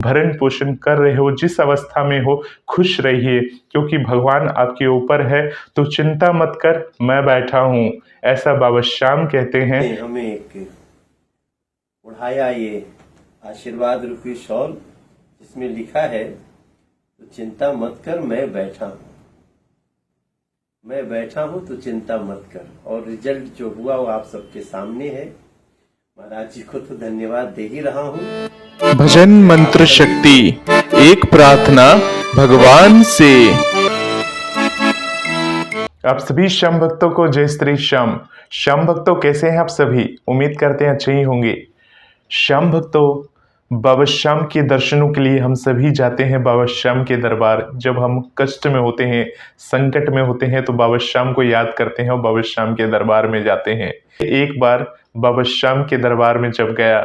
भरण पोषण कर रहे हो, जिस अवस्था में हो, खुश रहिए क्योंकि भगवान आपके ऊपर है। तो चिंता मत कर, मैं बैठा हूँ, ऐसा बाबा श्याम कहते हैं। हमें एक उढ़ाया ये आशीर्वाद रूपी शॉल, जिसमें लिखा है तो चिंता मत कर मैं बैठा हूँ, मैं बैठा हूँ तो चिंता मत कर। और रिजल्ट जो हुआ वो आप सबके सामने है। महाराज जी को तो धन्यवाद दे ही रहा हूँ। भजन मंत्र शक्ति, एक प्रार्थना भगवान से। आप सभी श्याम भक्तों को जय श्री श्याम। श्याम भक्तों कैसे हैं आप सभी? उम्मीद करते हैं अच्छे ही होंगे। श्याम भक्तों, बाबा श्याम के दर्शनों के लिए हम सभी जाते हैं बाबा श्याम के दरबार। जब हम कष्ट में होते हैं, संकट में होते हैं, तो बाबा श्याम को याद करते हैं और बाबा श्याम के दरबार में जाते हैं। एक बार बाबा श्याम के दरबार में जब गया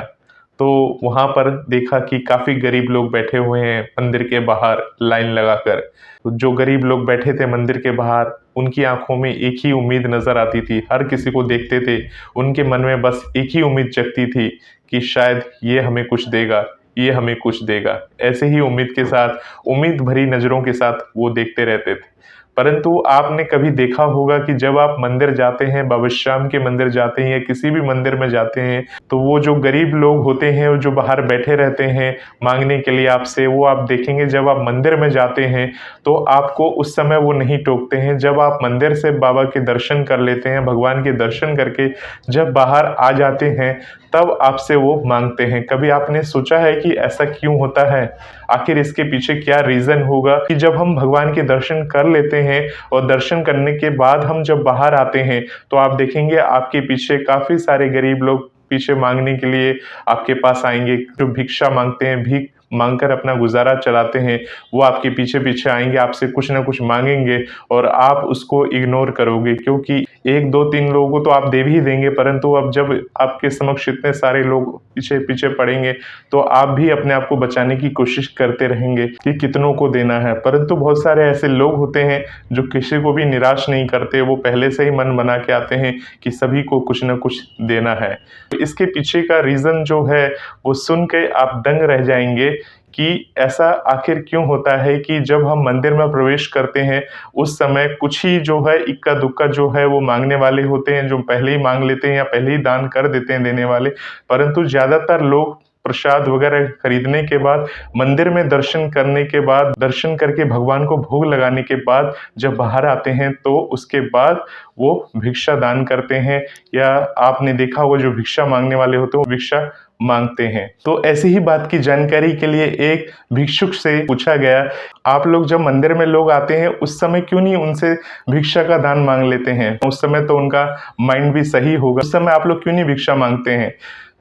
तो वहां पर देखा कि काफी गरीब लोग बैठे हुए हैं मंदिर के बाहर लाइन लगाकर। तो जो गरीब लोग बैठे थे मंदिर के बाहर, उनकी आंखों में एक ही उम्मीद नजर आती थी। हर किसी को देखते थे, उनके मन में बस एक ही उम्मीद जगती थी कि शायद ये हमें कुछ देगा, ये हमें कुछ देगा। ऐसे ही उम्मीद के साथ, उम्मीद भरी नजरों के साथ वो देखते रहते थे। परंतु आपने कभी देखा होगा कि जब आप मंदिर जाते हैं, बाबा श्याम के मंदिर जाते हैं या किसी भी मंदिर में जाते हैं, तो वो जो गरीब लोग होते हैं, वो जो बाहर बैठे रहते हैं मांगने के लिए आपसे, वो आप देखेंगे जब आप मंदिर में जाते हैं तो आपको उस समय वो नहीं टोकते हैं। जब आप मंदिर से बाबा के दर्शन कर लेते हैं, भगवान के दर्शन करके जब बाहर आ जाते हैं, तब आपसे वो मांगते हैं। कभी आपने सोचा है कि ऐसा क्यों होता है? आखिर इसके पीछे क्या रीजन होगा कि जब हम भगवान के दर्शन कर लेते हैं और दर्शन करने के बाद हम जब बाहर आते हैं, तो आप देखेंगे आपके पीछे काफी सारे गरीब लोग पीछे मांगने के लिए आपके पास आएंगे। जो भिक्षा मांगते हैं, भीख मांगकर अपना गुजारा चलाते हैं, वो आपके पीछे पीछे आएंगे, आपसे कुछ ना कुछ मांगेंगे और आप उसको इग्नोर करोगे, क्योंकि एक दो तीन लोगों को तो आप दे भी देंगे, परंतु अब जब आपके समक्ष इतने सारे लोग पीछे पीछे पड़ेंगे तो आप भी अपने आप को बचाने की कोशिश करते रहेंगे कि कितनों को देना है। परंतु बहुत सारे ऐसे लोग होते हैं जो किसी को भी निराश नहीं करते। वो पहले से ही मन बना के आते हैं कि सभी को कुछ ना कुछ देना है। इसके पीछे का रीजन जो है वो सुन के आप दंग रह जाएंगे कि ऐसा आखिर क्यों होता है कि जब हम मंदिर में प्रवेश करते हैं उस समय कुछ ही जो है इक्का दुक्का जो है वो मांगने वाले होते हैं, जो पहले ही मांग लेते हैं या पहले ही दान कर देते हैं देने वाले। परंतु ज्यादातर लोग प्रसाद वगैरह खरीदने के बाद, मंदिर में दर्शन करने के बाद, दर्शन करके भगवान को भोग लगाने के बाद जब बाहर आते हैं तो उसके बाद वो भिक्षा दान करते हैं, या आपने देखा होगा जो भिक्षा मांगने वाले होते हैं वो भिक्षा मांगते हैं। तो ऐसी ही बात की जानकारी के लिए एक भिक्षुक से पूछा गया, आप लोग जब मंदिर में लोग आते हैं उस समय क्यों नहीं उनसे भिक्षा का दान मांग लेते हैं? उस समय तो उनका माइंड भी सही होगा, उस समय आप लोग क्यों नहीं भिक्षा मांगते हैं?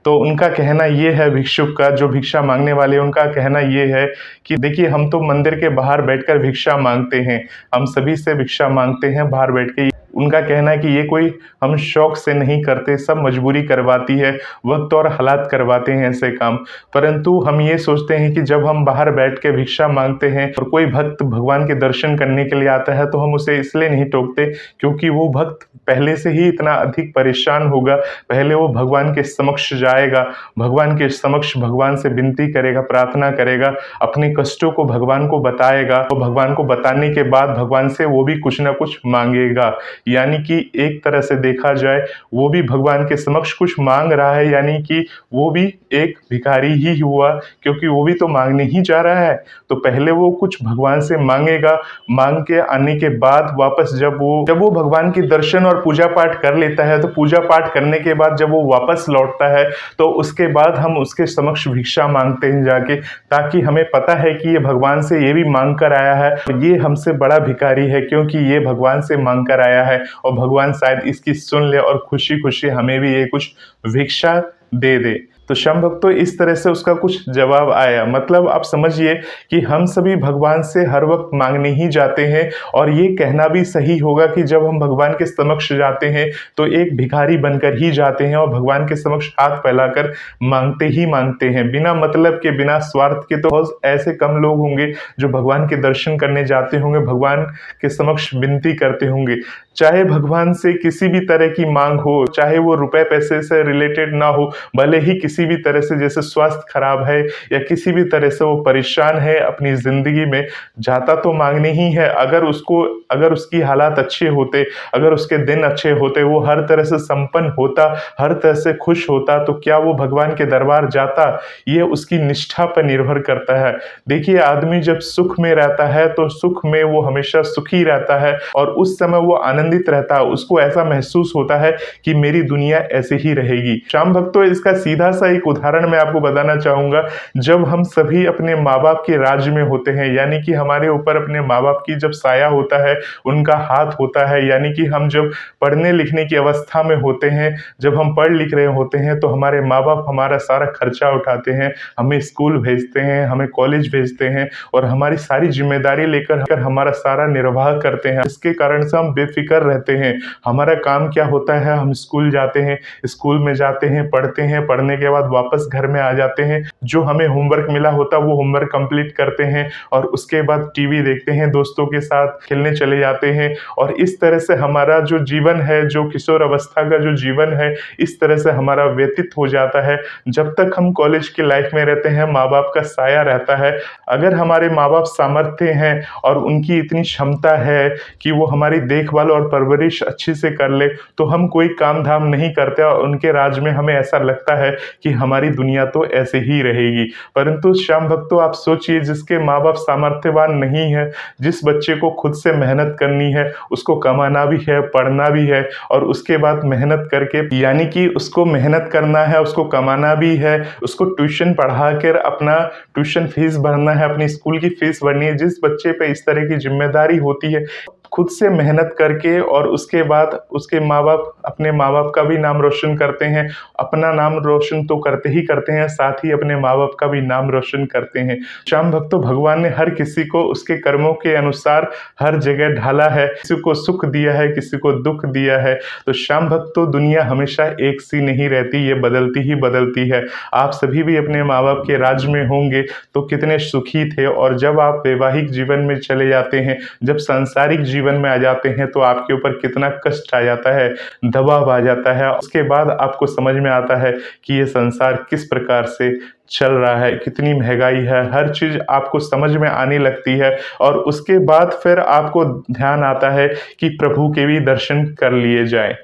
तो उनका कहना ये है, भिक्षुक का, जो भिक्षा मांगने वाले उनका कहना ये है कि देखिए, हम तो मंदिर के बाहर बैठकर भिक्षा मांगते हैं, हम सभी से भिक्षा मांगते हैं बाहर बैठ के। उनका कहना है कि ये कोई हम शौक से नहीं करते, सब मजबूरी करवाती है, वक्त और हालात करवाते हैं ऐसे काम। परंतु हम ये सोचते हैं कि जब हम बाहर बैठ के भिक्षा मांगते हैं और कोई भक्त भगवान के दर्शन करने के लिए आता है तो हम उसे इसलिए नहीं टोकते क्योंकि वो भक्त पहले से ही इतना अधिक परेशान होगा। पहले वो भगवान के समक्ष जाएगा, भगवान के समक्ष भगवान से विनती करेगा, प्रार्थना करेगा, अपने कष्टों को भगवान को बताएगा और भगवान को बताने के बाद भगवान से वो भी कुछ ना कुछ मांगेगा। यानी कि एक तरह से देखा जाए वो भी भगवान के समक्ष कुछ मांग रहा है, यानी कि वो भी एक भिखारी ही हुआ, क्योंकि वो भी तो मांगने ही जा रहा है। तो पहले वो कुछ भगवान से मांगेगा, मांग के आने के बाद वापस जब वो भगवान के दर्शन और पूजा पाठ कर लेता है, तो पूजा पाठ करने के बाद जब वो वापस लौटता है तो उसके बाद हम उसके समक्ष भिक्षा मांगते हैं जाके, ताकि हमें पता है कि ये भगवान से ये भी मांग कर आया है, ये हमसे बड़ा भिखारी है क्योंकि ये भगवान से मांग कर आया है और भगवान शायद इसकी सुन ले और खुशी खुशी हमें भी ये कुछ भिक्षा दे दे। तो श्याम भक्तों, इस तरह से उसका कुछ जवाब आया। मतलब आप समझिए कि हम सभी भगवान से हर वक्त मांगने ही जाते हैं, और ये कहना भी सही होगा कि जब हम भगवान के समक्ष जाते हैं तो एक भिखारी बनकर ही जाते हैं और भगवान के समक्ष हाथ फैलाकर मांगते ही मांगते हैं, बिना मतलब के, बिना स्वार्थ के। तो बहुत ऐसे कम लोग होंगे जो भगवान के दर्शन करने जाते होंगे, भगवान के समक्ष विनती करते होंगे। चाहे भगवान से किसी भी तरह की मांग हो, चाहे वो रुपए पैसे से रिलेटेड ना हो, भले ही किसी भी तरह से जैसे स्वास्थ्य खराब है या किसी भी तरह से वो परेशान है अपनी जिंदगी में, जाता तो मांगने ही है। अगर उसकी हालात अच्छे होते, अगर उसके दिन अच्छे होते, वो हर तरह से संपन्न होता, हर तरह से खुश होता, तो क्या वो भगवान के दरबार जाता? ये उसकी निष्ठा पर निर्भर करता है। देखिए, आदमी जब सुख में रहता है तो सुख में वो हमेशा सुखी रहता है और उस समय वो आनंदित रहता है। उसको ऐसा महसूस होता है कि मेरी दुनिया ऐसे ही रहेगी। श्याम भक्तों, इसका सीधा सा एक उदाहरण मैं आपको बताना चाहूंगा। जब हम सभी अपने माँ बाप के राज में होते हैं, यानी कि हमारे ऊपर अपने माँ बाप की जब साया होता है, उनका हाथ होता है, यानी कि हम जब पढ़ने लिखने की अवस्था में होते हैं, जब हम पढ़ लिख रहे होते हैं, तो हमारे माँ बाप हमारा सारा खर्चा उठाते हैं, हमें स्कूल भेजते हैं, हमें कॉलेज भेजते हैं और हमारी सारी जिम्मेदारी लेकर हमारा सारा निर्वाह करते हैं। इसके कारण से हम बेफिक्र रहते हैं। हमारा काम क्या होता है, हम स्कूल जाते हैं, स्कूल में जाते हैं, पढ़ते हैं, पढ़ने के बाद वापस घर में आ जाते हैं, जो हमें होमवर्क मिला होता है वो होमवर्क कंप्लीट करते हैं और उसके बाद टीवी देखते हैं, दोस्तों के साथ खेलने चले जाते हैं। और इस तरह से हमारा जो जीवन है, जो किशोर अवस्था का जो जीवन है, इस तरह से हमारा व्यतीत हो जाता है। जब तक हम कॉलेज की लाइफ में रहते हैं, माँ बाप का साया रहता है। अगर हमारे माँ बाप सामर्थ्य हैं और उनकी इतनी क्षमता है कि वो हमारी देखभाल और परवरिश अच्छी से कर ले, तो हम कोई काम धाम नहीं करते और उनके राज में हमें ऐसा लगता है कि हमारी दुनिया तो ऐसे ही रहेगी। परंतु श्याम भक्तों, आप सोचिए, जिसके माँ बाप सामर्थ्यवान नहीं है, जिस बच्चे को खुद से मेहनत करनी है, उसको कमाना भी है, पढ़ना भी है और उसके बाद मेहनत करके, यानी कि उसको मेहनत करना है, उसको कमाना भी है, उसको ट्यूशन पढ़ा कर अपना ट्यूशन फीस भरना है, अपनी स्कूल की फीस भरनी है। जिस बच्चे पे इस तरह की जिम्मेदारी होती है, खुद से मेहनत करके, और उसके बाद उसके माँ बाप अपने माँ बाप का भी नाम रोशन करते हैं, अपना नाम रोशन तो करते ही करते हैं, साथ ही अपने माँ बाप का भी नाम रोशन करते हैं। श्याम भक्तों, भगवान ने हर किसी को उसके कर्मों के अनुसार हर जगह ढाला है, किसी को सुख दिया है, किसी को दुख दिया है। तो श्याम भक्तों, दुनिया हमेशा एक सी नहीं रहती, ये बदलती ही बदलती है। आप सभी भी अपने माँ बाप के राज में होंगे तो कितने सुखी थे, और जब आप वैवाहिक जीवन में चले जाते हैं, जब सांसारिक जीवन में आ जाते हैं, तो आपके ऊपर कितना कष्ट आ जाता है, दबाव आ जाता है। उसके बाद आपको समझ में आता है कि ये संसार किस प्रकार से चल रहा है, कितनी महंगाई है, हर चीज आपको समझ में आने लगती है। और उसके बाद फिर आपको ध्यान आता है कि प्रभु के भी दर्शन कर लिए जाएं।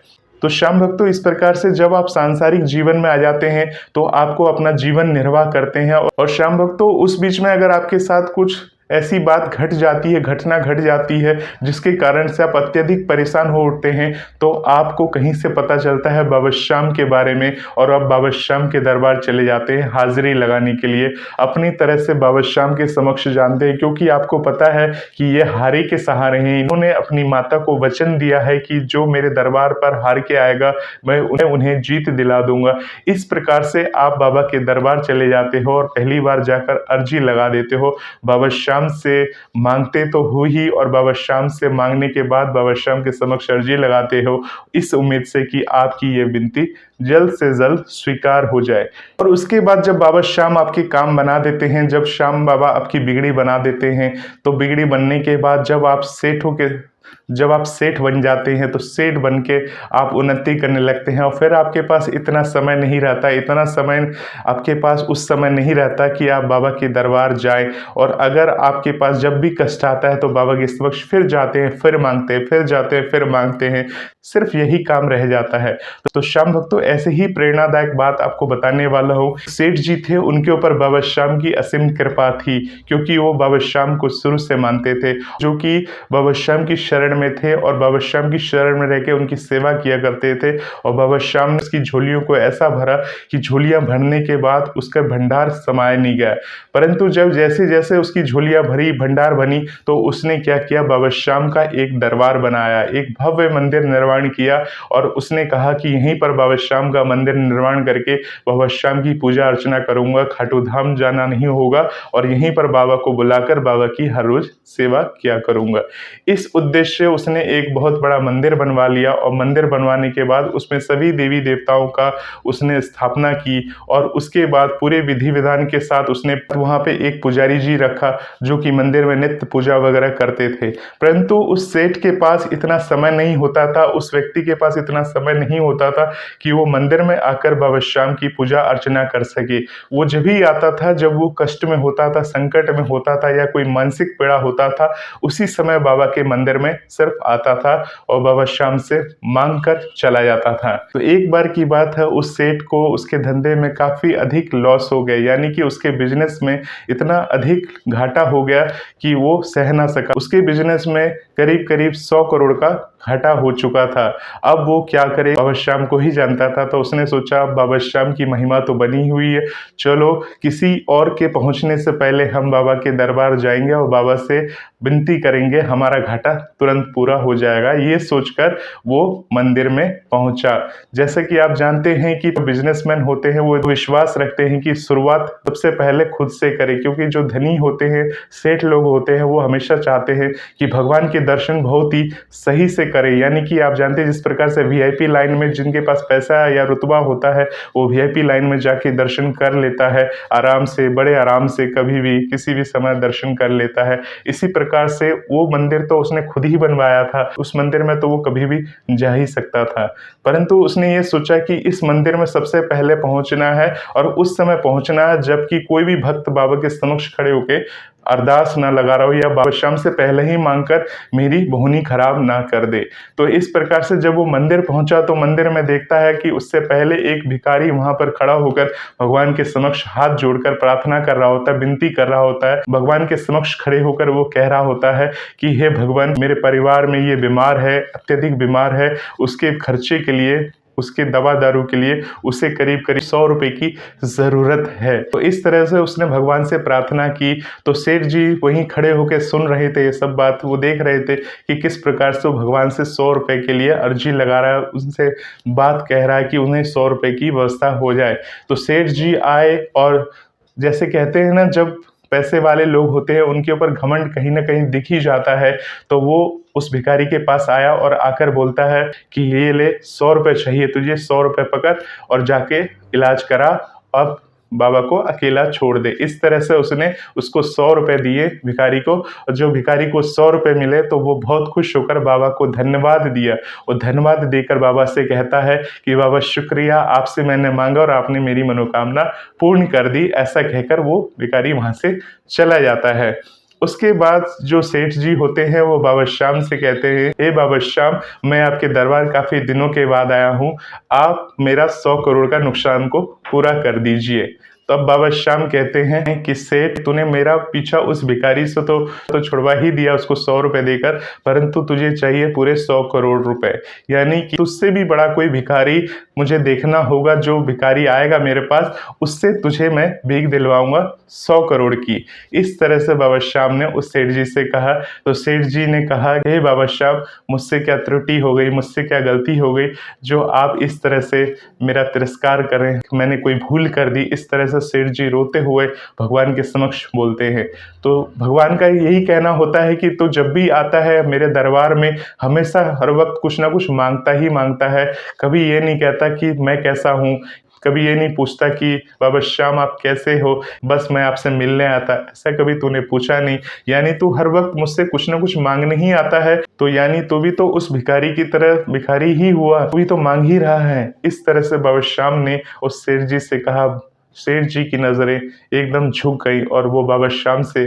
तो श्याम भक्तों, इस प्रकार से जब आप सांसारिक जीवन में आ जाते हैं तो आपको अपना जीवन निर्वाह करते हैं। और श्याम भक्तों, उस बीच में अगर आपके साथ कुछ ऐसी बात घट जाती है, घटना घट जाती है, जिसके कारण से आप अत्यधिक परेशान हो उठते हैं, तो आपको कहीं से पता चलता है बाबा श्याम के बारे में, और आप बाबा श्याम के दरबार चले जाते हैं हाजिरी लगाने के लिए। अपनी तरह से बाबा श्याम के समक्ष जानते हैं, क्योंकि आपको पता है कि ये हारे के सहारे हैं। इन्होंने अपनी माता को वचन दिया है कि जो मेरे दरबार पर हार के आएगा, मैं उन्हें जीत दिला दूंगा। इस प्रकार से आप बाबा के दरबार चले जाते हो और पहली बार जाकर अर्जी लगा देते हो। बाबा श्याम से मांगते तो हो ही, और बाबा श्याम से मांगने के बाद बाबा श्याम के समक्ष अर्जी लगाते हो, इस उम्मीद से कि आपकी ये विनती जल्द से जल्द स्वीकार हो जाए। और उसके बाद जब बाबा श्याम आपके काम बना देते हैं, जब श्याम बाबा आपकी बिगड़ी बना देते हैं, तो बिगड़ी बनने के बाद जब आप सेठ बन जाते हैं, तो सेठ बन के आप उन्नति करने लगते हैं। और फिर आपके पास इतना समय नहीं रहता, इतना समय आपके पास उस समय नहीं रहता कि आप बाबा के दरबार जाएं। और अगर आपके पास जब भी कष्ट आता है तो बाबा के समक्ष फिर जाते हैं, फिर मांगते हैं, फिर जाते हैं, फिर मांगते हैं, सिर्फ यही काम रह जाता है। तो श्याम भक्तों, ऐसे ही प्रेरणादायक बात आपको बताने वाला हूँ। सेठ जी थे, उनके ऊपर बाबा श्याम की असीम कृपा थी, क्योंकि वो बाबा श्याम को शुरू से मानते थे, जो कि बाबा श्याम की शरण में थे और बाबा श्याम की शरण में रहकर उनकी सेवा किया करते थे। और बाबा श्याम ने उसकी झोलियों को ऐसा भरा कि झोलियां भरने के बाद उसका भंडार समाया नहीं गया। परंतु जब जैसे जैसे उसकी झोलियां भरी, भंडार बनी, तो उसने क्या किया, बाबा श्याम का एक दरबार बनाया, एक भव्य मंदिर निर्माण किया। और उसने कहा कि यहीं पर बाबा श्याम का मंदिर निर्माण करके बाबा श्याम की पूजा अर्चना करूंगा, खाटू धाम जाना नहीं होगा, और यहीं पर बाबा को बुलाकर बाबा की हर रोज सेवा किया करूंगा। इस उद्देश्य उद्देश्य से उसने एक बहुत बड़ा मंदिर बनवा लिया और मंदिर बनवाने के बाद उसमें सभी देवी देवताओं का उसने स्थापना की और उसके बाद पूरे विधि विधान के साथ उसने वहाँ पे एक पुजारी जी रखा जो कि मंदिर में नित्य पूजा वगैरह करते थे। परंतु उस सेठ के पास इतना समय नहीं होता था, उस व्यक्ति के पास इतना समय नहीं होता था कि वो मंदिर में आकर बाबा श्याम की पूजा अर्चना कर सके। वो जब भी आता था जब वो कष्ट में होता था, संकट में होता था या कोई मानसिक पीड़ा होता था, उसी समय बाबा के मंदिर में सिर्फ आता था और बाबा श्याम से मांग कर चला जाता था। तो एक बार की बात है, उस सेठ को उसके धंधे में काफी अधिक लॉस हो गया, यानी कि उसके बिजनेस में इतना अधिक घाटा हो गया कि वो सह ना सका। उसके बिजनेस में करीब करीब 100 करोड़ का घाटा हो चुका था। अब वो क्या करे, बाबा श्याम को ही जानता था। तो उसने सोचा बाबा श्याम की महिमा तो बनी हुई है, चलो किसी और के पहुंचने से पहले हम बाबा के दरबार जाएंगे और बाबा से विनती करेंगे, हमारा घाटा तुरंत पूरा हो जाएगा। ये सोचकर वो मंदिर में पहुंचा। जैसे कि आप जानते हैं कि बिजनेसमैन होते हैं वो विश्वास रखते हैं कि शुरुआत सबसे पहले खुद से करें, क्योंकि जो धनी होते हैं, सेठ लोग होते हैं, वो हमेशा चाहते हैं कि भगवान के दर्शन बहुत ही सही से करें। यानी कि आप जानते हैं जिस प्रकार से वीआईपी लाइन में जिनके पास पैसा या रुतबा होता है वो वीआईपी लाइन में जाके दर्शन कर लेता है आराम से, बड़े आराम से, कभी भी किसी भी समय दर्शन कर लेता है। इसी प्रकार से वो मंदिर तो उसने खुद ही बनवाया था, उस मंदिर में तो वो कभी भी जा ही सकता था। परंतु उसने ये सोचा कि इस मंदिर में सबसे पहले पहुंचना है और उस समय पहुंचना है जबकि कोई भी भक्त बाबा के समक्ष खड़े होके अरदास ना लगा रहा हो या बाबा श्याम से पहले ही मांगकर मेरी बोहनी खराब ना कर दे। तो इस प्रकार से जब वो मंदिर पहुंचा तो मंदिर में देखता है कि उससे पहले एक भिखारी वहां पर खड़ा होकर भगवान के समक्ष हाथ जोड़कर प्रार्थना कर रहा होता है, विनती कर रहा होता है। भगवान के समक्ष खड़े होकर वो कह रहा होता है कि हे भगवान, मेरे परिवार में ये बीमार है, अत्यधिक बीमार है, उसके खर्चे के लिए, उसके दवा दारू के लिए उसे करीब करीब 100 रुपए की जरूरत है। तो इस तरह से उसने भगवान से प्रार्थना की। तो सेठ जी वहीं खड़े होकर सुन रहे थे ये सब बात, वो देख रहे थे कि किस प्रकार से वो भगवान से 100 रुपए के लिए अर्जी लगा रहा है, उनसे बात कह रहा है कि उन्हें 100 रुपए की व्यवस्था हो जाए। तो सेठ जी आए और जैसे कहते हैं ना, जब पैसे वाले लोग होते हैं उनके ऊपर घमंड कहीं ना कहीं दिख ही जाता है। तो वो उस भिखारी के पास आया और आकर बोलता है कि ये ले, 100 रुपये चाहिए तुझे, 100 रुपये पकड़ और जाके इलाज करा, अब बाबा को अकेला छोड़ दे। इस तरह से उसने उसको 100 रुपये दिए भिखारी को, और जो भिखारी को 100 रुपये मिले तो वो बहुत खुश होकर बाबा को धन्यवाद दिया। और धन्यवाद देकर बाबा से कहता है कि बाबा शुक्रिया, आपसे मैंने मांगा और आपने मेरी मनोकामना पूर्ण कर दी। ऐसा कहकर वो भिखारी वहां से चला जाता है। उसके बाद जो सेठ जी होते हैं वो बाबा श्याम से कहते हैं, हे बाबा श्याम, मैं आपके दरबार काफी दिनों के बाद आया हूँ, आप मेरा 100 करोड़ का नुकसान को पूरा कर दीजिए। तब बाबा श्याम कहते हैं कि सेठ, तूने मेरा पीछा उस भिखारी से तो छुड़वा ही दिया उसको 100 रुपए देकर, परंतु तुझे चाहिए पूरे 100 करोड़ रुपए। यानी कि तुझसे भी बड़ा कोई भिखारी मुझे देखना होगा, जो भिखारी आएगा मेरे पास उससे तुझे मैं भीख दिलवाऊंगा 100 करोड़ की। इस तरह से बाबा श्याम ने उस सेठ जी से कहा। तो सेठ जी ने कहा, हे बाबा श्याम, मुझसे क्या त्रुटि हो गई, मुझसे क्या गलती हो गई जो आप इस तरह से मेरा तिरस्कार करें, मैंने कोई भूल कर दी। इस तरह से सेठ जी रोते हुए भगवान के समक्ष बोलते हैं। तो भगवान का यही कहना होता है कि तू जब भी आता है मेरे दरबार में हमेशा हर वक्त कुछ ना कुछ मांगता ही मांगता है। कभी ये नहीं कहता कि मैं कैसा हूँ, कभी ये नहीं पूछता कि बाबा श्याम आप कैसे हो, बस मैं आपसे मिलने आता, ऐसा कभी तूने पूछा नहीं। यानी तू हर वक्त मुझसे कुछ ना कुछ मांगने ही आता है। तो यानी तू भी तो उस भिखारी की तरह भिखारी ही हुआ, तू भी तो मांग ही रहा है। इस तरह से बाबा श्याम ने उस सेठ जी से कहा। सेठ जी की नजरें एकदम झुक गई और वो बाबा श्याम से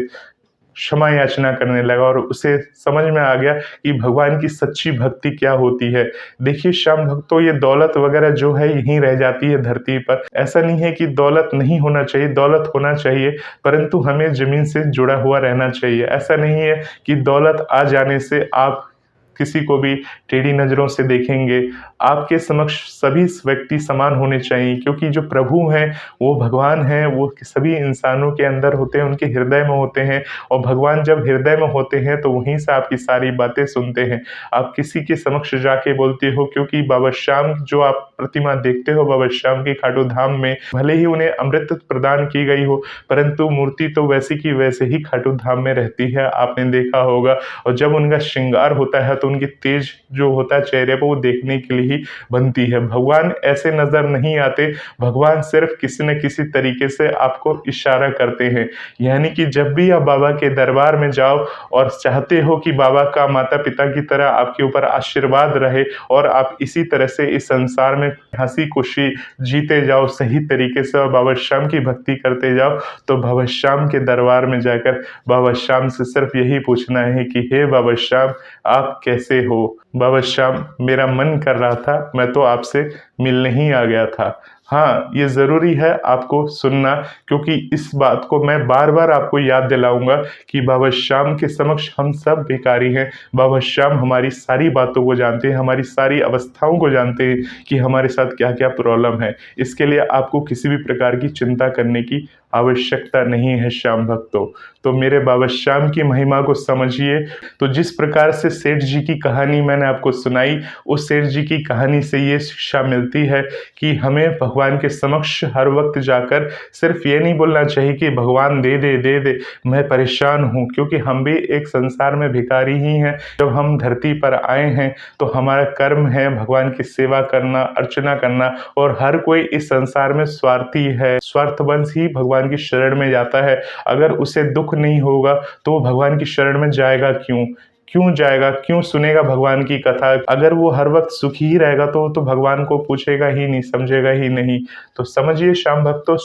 क्षमा याचना करने लगा और उसे समझ में आ गया कि भगवान की सच्ची भक्ति क्या होती है। देखिए श्याम भक्तों, ये दौलत वगैरह जो है यहीं रह जाती है धरती पर। ऐसा नहीं है कि दौलत नहीं होना चाहिए, दौलत होना चाहिए, परंतु हमें जमीन से जुड़ा हुआ रहना चाहिए। ऐसा नहीं है कि दौलत आ जाने से आप किसी को भी टेढ़ी नज़रों से देखेंगे। आपके समक्ष सभी व्यक्ति समान होने चाहिए, क्योंकि जो प्रभु हैं वो भगवान हैं, वो सभी इंसानों के अंदर होते हैं, उनके हृदय में होते हैं। और भगवान जब हृदय में होते हैं तो वहीं से आपकी सारी बातें सुनते हैं। आप किसी के समक्ष जाके बोलते हो, क्योंकि बाबा श्याम जो आप प्रतिमा देखते हो बाबा श्याम की खाटू धाम में, भले ही उन्हें अमृत प्रदान की गई हो, परंतु मूर्ति तो वैसी की वैसे ही खाटू धाम में रहती है, आपने देखा होगा। और जब उनका श्रृंगार होता है तो उनकी तेज जो होता है चेहरे पर, वो देखने के लिए ही बनती है। भगवान ऐसे नजर नहीं आते, भगवान सिर्फ किसी न किसी तरीके से आपको इशारा करते हैं। यानी कि जब भी आप बाबा के दरबार में जाओ और चाहते हो कि बाबा का माता पिता की तरह आपके ऊपर आशीर्वाद रहे और आप इसी तरह से इस संसार में हंसी खुशी जीते जाओ सही तरीके से और बाबा श्याम की भक्ति करते जाओ, तो बाबा श्याम के दरबार में जाकर बाबा श्याम से सिर्फ यही पूछना है कि हे बाबा श्याम, आप कैसे हो? बाबा श्याम, मेरा मन कर रहा था, मैं तो आपसे मिलने ही आ गया था। हाँ, ये ज़रूरी है आपको सुनना, क्योंकि इस बात को मैं बार बार आपको याद दिलाऊंगा कि बाबा श्याम के समक्ष हम सब भिखारी हैं। बाबा श्याम हमारी सारी बातों को जानते हैं, हमारी सारी अवस्थाओं को जानते हैं कि हमारे साथ क्या क्या प्रॉब्लम है। इसके लिए आपको किसी भी प्रकार की चिंता करने की आवश्यकता नहीं है श्याम भक्तों। तो मेरे बाबा श्याम की महिमा को समझिए। तो जिस प्रकार से सेठ जी की कहानी मैंने आपको सुनाई, उस सेठ जी की कहानी से ये शिक्षा मिलती है कि हमें भगवान के समक्ष हर वक्त जाकर सिर्फ ये नहीं बोलना चाहिए कि भगवान दे दे दे दे, मैं परेशान हूँ, क्योंकि हम भी एक संसार में भिखारी ही हैं। जब हम धरती पर आए हैं तो हमारा कर्म है भगवान की सेवा करना, अर्चना करना, और हर कोई इस संसार में स्वार्थी है। स्वार्थवंश ही भगवान की शरण में जाता है। अगर उसे दुख नहीं होगा तो वो भगवान की शरण में जाएगा क्यों जाएगा, क्यों सुनेगा भगवान की कथा? अगर वो हर वक्त सुखी ही रहेगा तो भगवान को पूछेगा ही नहीं, समझेगा ही नहीं। तो समझिए श्याम भक्तों,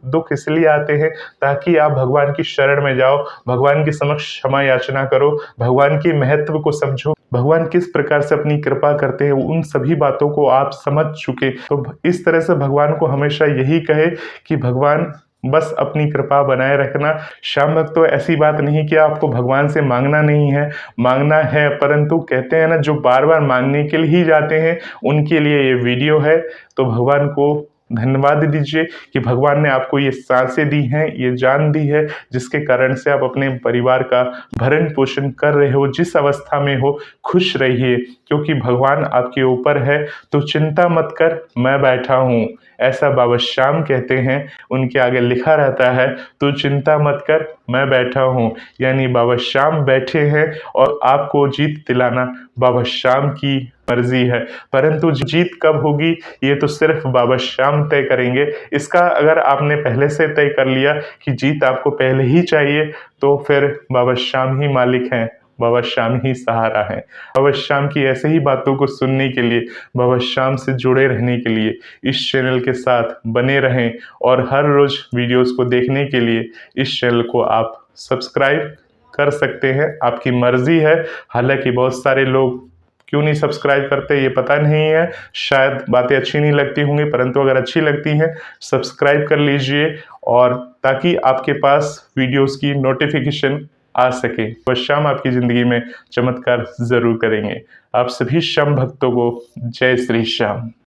दुख इसलिए आते हैं ताकि आप भगवान की शरण में जाओ, भगवान के समक्ष क्षमा याचना करो, भगवान के महत्व को समझो, भगवान किस प्रकार से अपनी कृपा करते हैं उन सभी बातों को आप समझ चुके। तो इस तरह से भगवान को हमेशा यही कहे कि भगवान बस अपनी कृपा बनाए रखना। श्याम भक्तों, ऐसी बात नहीं कि आपको भगवान से मांगना नहीं है, मांगना है, परंतु कहते हैं ना, जो बार बार मांगने के लिए ही जाते हैं उनके लिए ये वीडियो है। तो भगवान को धन्यवाद दीजिए कि भगवान ने आपको ये सांसें दी हैं, ये जान दी है, जिसके कारण से आप अपने परिवार का भरण पोषण कर रहे हो। जिस अवस्था में हो खुश रहिए, क्योंकि भगवान आपके ऊपर है। तो चिंता मत कर, मैं बैठा हूँ, ऐसा बाबा श्याम कहते हैं। उनके आगे लिखा रहता है, तो चिंता मत कर, मैं बैठा हूँ। यानी बाबा श्याम बैठे हैं और आपको जीत दिलाना बाबा श्याम की मर्जी है। परंतु जीत कब होगी ये तो सिर्फ बाबा श्याम तय करेंगे। इसका अगर आपने पहले से तय कर लिया कि जीत आपको पहले ही चाहिए, तो फिर बाबा श्याम ही मालिक हैं, बाबा श्याम ही सहारा है। बाबा श्याम की ऐसे ही बातों को सुनने के लिए, बाबा श्याम से जुड़े रहने के लिए इस चैनल के साथ बने रहें, और हर रोज वीडियोस को देखने के लिए इस चैनल को आप सब्सक्राइब कर सकते हैं, आपकी मर्जी है। हालांकि बहुत सारे लोग क्यों नहीं सब्सक्राइब करते ये पता नहीं है, शायद बातें अच्छी नहीं लगती होंगी, परंतु अगर अच्छी लगती हैं सब्सक्राइब कर लीजिए, और ताकि आपके पास वीडियोस की नोटिफिकेशन आ सके। वह श्याम आपकी जिंदगी में चमत्कार जरूर करेंगे। आप सभी श्याम भक्तों को जय श्री श्याम।